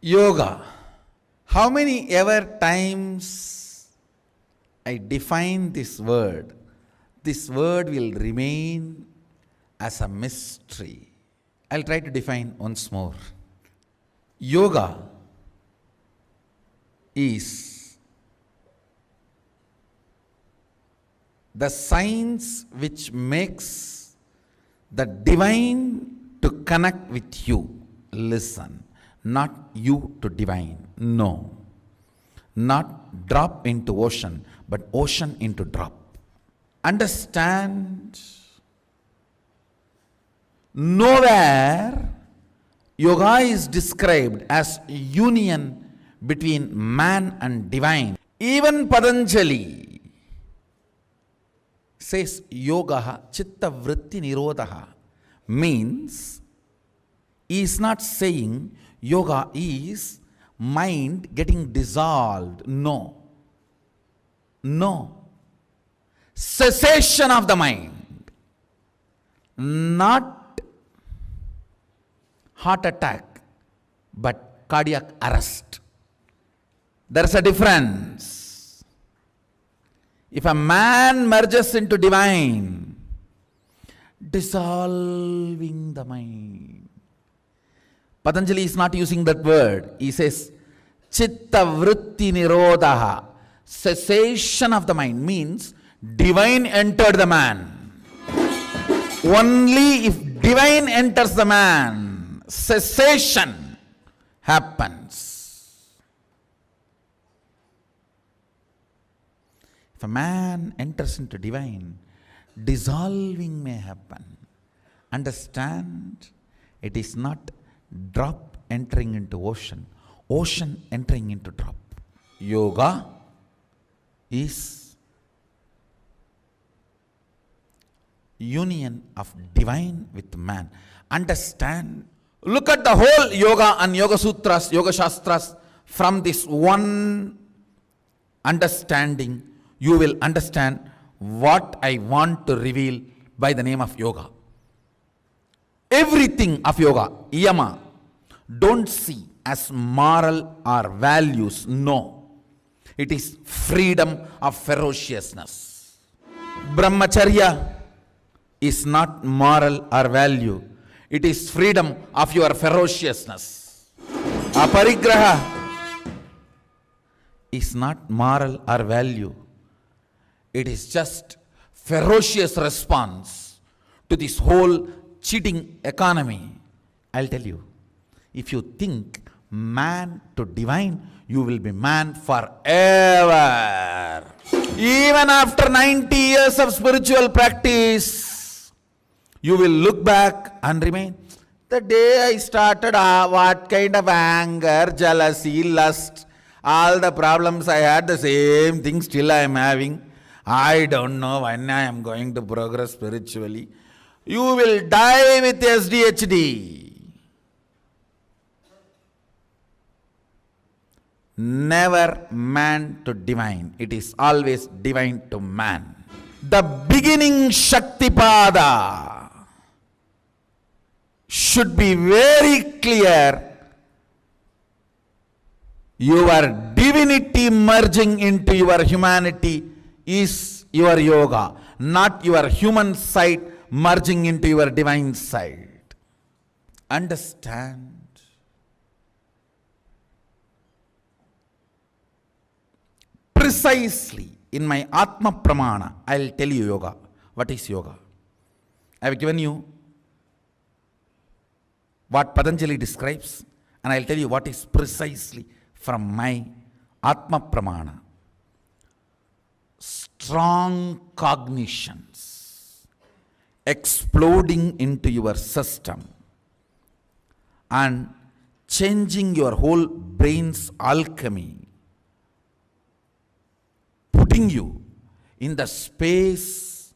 Yoga. How many ever times I define this word will remain as a mystery. I'll try to define once more. Yoga is the science which makes the divine to connect with you. Listen, not you to divine. No. Not drop into ocean, but ocean into drop. Understand, nowhere yoga is described as union between man and divine. Even Patanjali says yoga chitta vritti nirodha, means he is not saying yoga is mind getting dissolved. No. Cessation of the mind, not heart attack, but cardiac arrest. There's a difference. If a man merges into divine, dissolving the mind. Patanjali is not using that word. He says, chitta vritti nirodha, cessation of the mind, means divine entered the man. Only if divine enters the man, cessation happens. If a man enters into divine, dissolving may happen. Understand, it is not drop entering into ocean, ocean entering into drop. Yoga is union of divine with man. Understand, look at the whole yoga and yoga sutras, yoga shastras. From this one understanding, you will understand what I want to reveal by the name of yoga. Everything of yoga, yama, don't see as moral or values. No. It is freedom of ferociousness. Brahmacharya is not moral or value. It is freedom of your ferociousness. Aparigraha is not moral or value. It is just ferocious response to this whole cheating economy. I'll tell you, if you think man to divine, you will be man forever. Even after 90 years of spiritual practice, you will look back and remain. The day I started, what kind of anger, jealousy, lust, all the problems I had, the same thing still I am having. I don't know when I am going to progress spiritually. You will die with SDHD. Never man to divine. It is always divine to man. The beginning Shaktipada should be very clear. Your divinity merging into your humanity is your yoga, not your human side merging into your divine side. Understand? Precisely in my Atma Pramana, I will tell you yoga. What is yoga? I have given you what Patanjali describes, and I will tell you what is precisely from my Atma Pramana. Strong cognitions exploding into your system and changing your whole brain's alchemy, putting you in the space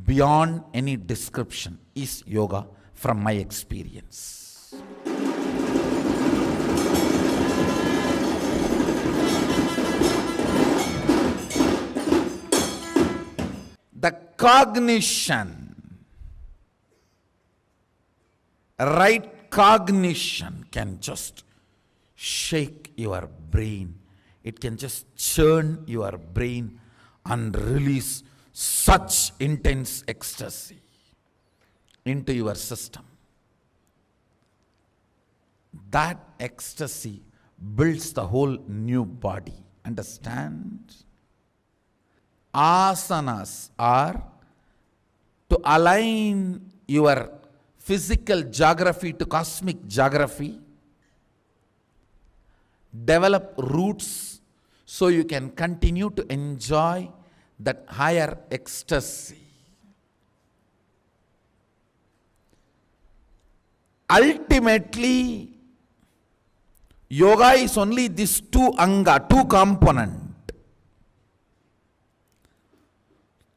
beyond any description, is yoga from my experience. The cognition, right cognition, can just shake your brain. It can just churn your brain and release such intense ecstasy into your system. That ecstasy builds the whole new body. Understand? Asanas are to align your physical geography to cosmic geography, develop roots so you can continue to enjoy that higher ecstasy. Ultimately, yoga is only this two component.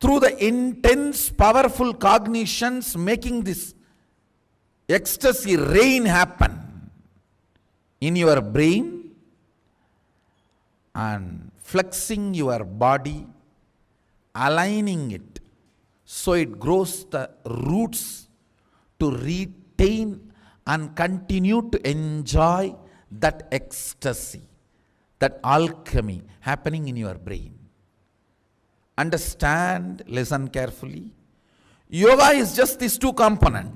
Through the intense, powerful cognitions, making this ecstasy rain happen in your brain and flexing your body, aligning it so it grows the roots to retain and continue to enjoy that ecstasy, that alchemy happening in your brain. Understand, listen carefully. Yoga is just these two component.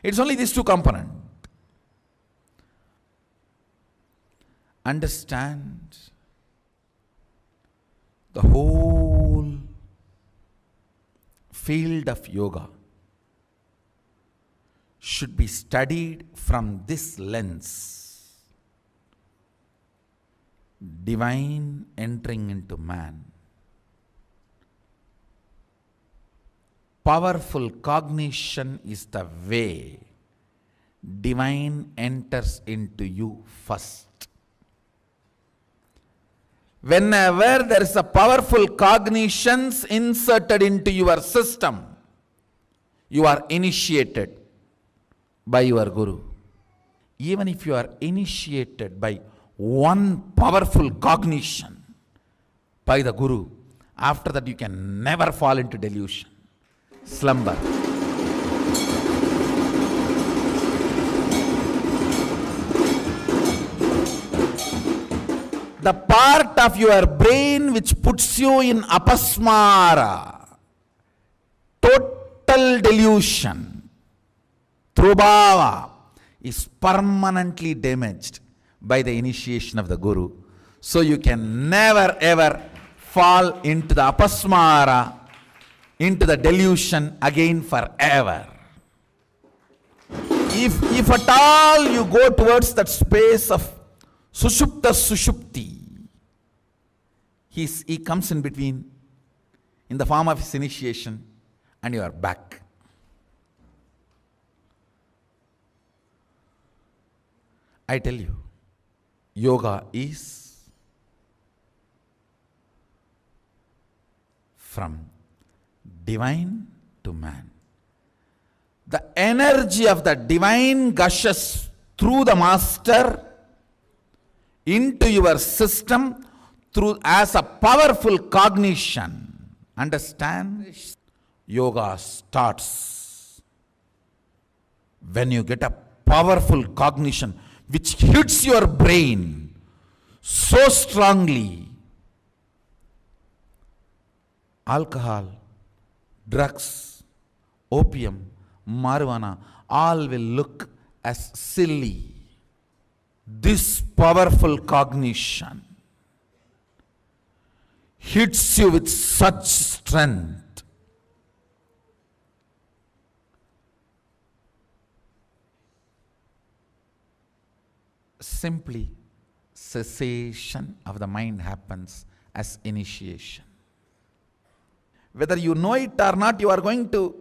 It's only these two component. Understand, the whole field of yoga should be studied from this lens. Divine entering into man. Powerful cognition is the way divine enters into you first. Whenever there is a powerful cognitions inserted into your system, you are initiated by your guru. Even if you are initiated by one powerful cognition by the guru, after that you can never fall into delusion, slumber. The part of your brain which puts you in apasmara, total delusion, trubhava, is permanently damaged by the initiation of the guru. So you can never ever fall into the apasmara, into the delusion again forever. If at all you go towards that space of Sushupta Sushupti, he comes in between in the form of his initiation and you are back. I tell you, yoga is from divine to man. The energy of the divine gushes through the master into your system through as a powerful cognition. Understand? Yoga starts when you get a powerful cognition which hits your brain so strongly. Alcohol, drugs, opium, marijuana, all will look as silly. This powerful cognition hits you with such strength. Simply, cessation of the mind happens as initiation. Whether you know it or not, you are going to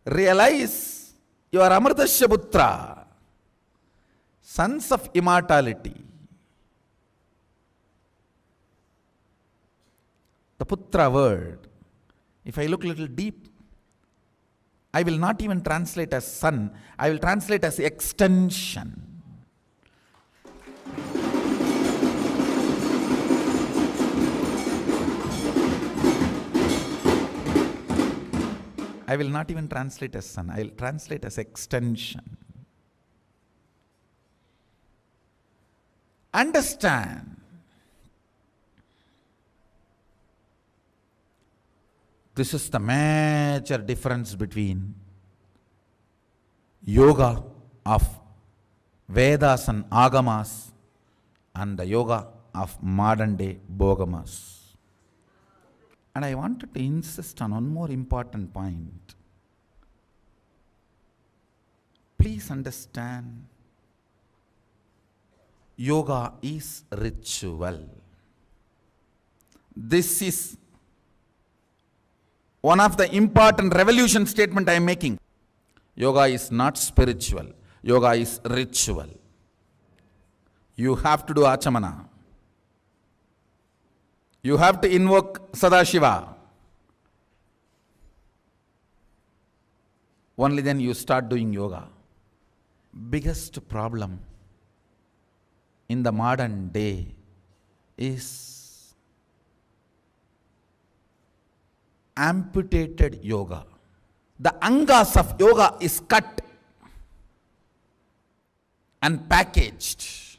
realize you are Amritasya Putra, sons of immortality. The Putra word, if I look a little deep, I will not even translate as son, I will translate as extension. I will not even translate as son, I will translate as extension. Understand. This is the major difference between yoga of Vedas and Agamas and the yoga of modern day Bogamas. And I wanted to insist on one more important point. Please understand, yoga is ritual. This is one of the important revolution statement I am making. Yoga is not spiritual. Yoga is ritual. You have to do Achamana. You have to invoke Sadashiva. Only then you start doing yoga. Biggest problem in the modern day is amputated yoga. The angas of yoga is cut and packaged.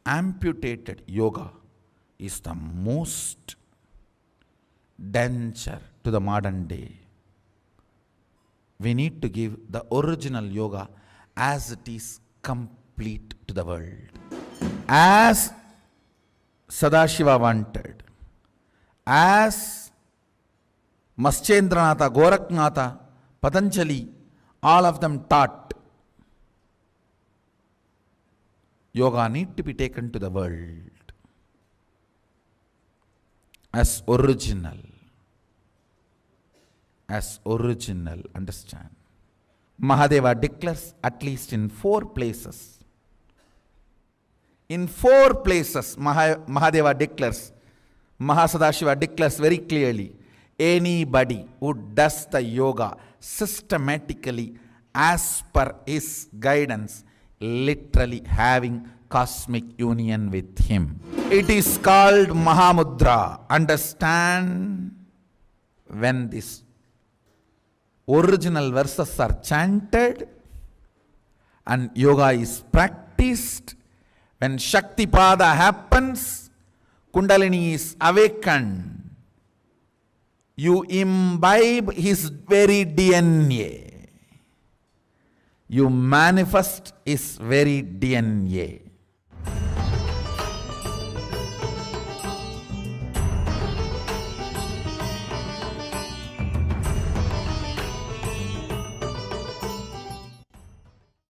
Amputated yoga is the most danger to the modern day. We need to give the original yoga as it is complete to the world. As Sadashiva wanted, as Maschendranatha, Gorakhnatha, Patanjali, all of them taught, yoga need to be taken to the world as original. As original, understand. Mahadeva declares at least in 4 places. In 4 places, Mahadeva declares, Mahasadashiva declares very clearly, anybody who does the yoga systematically as per his guidance, literally having cosmic union with him. It is called Mahamudra. Understand? When these original verses are chanted and yoga is practiced, when Shaktipada happens, Kundalini is awakened. You imbibe his very DNA. You manifest his very DNA.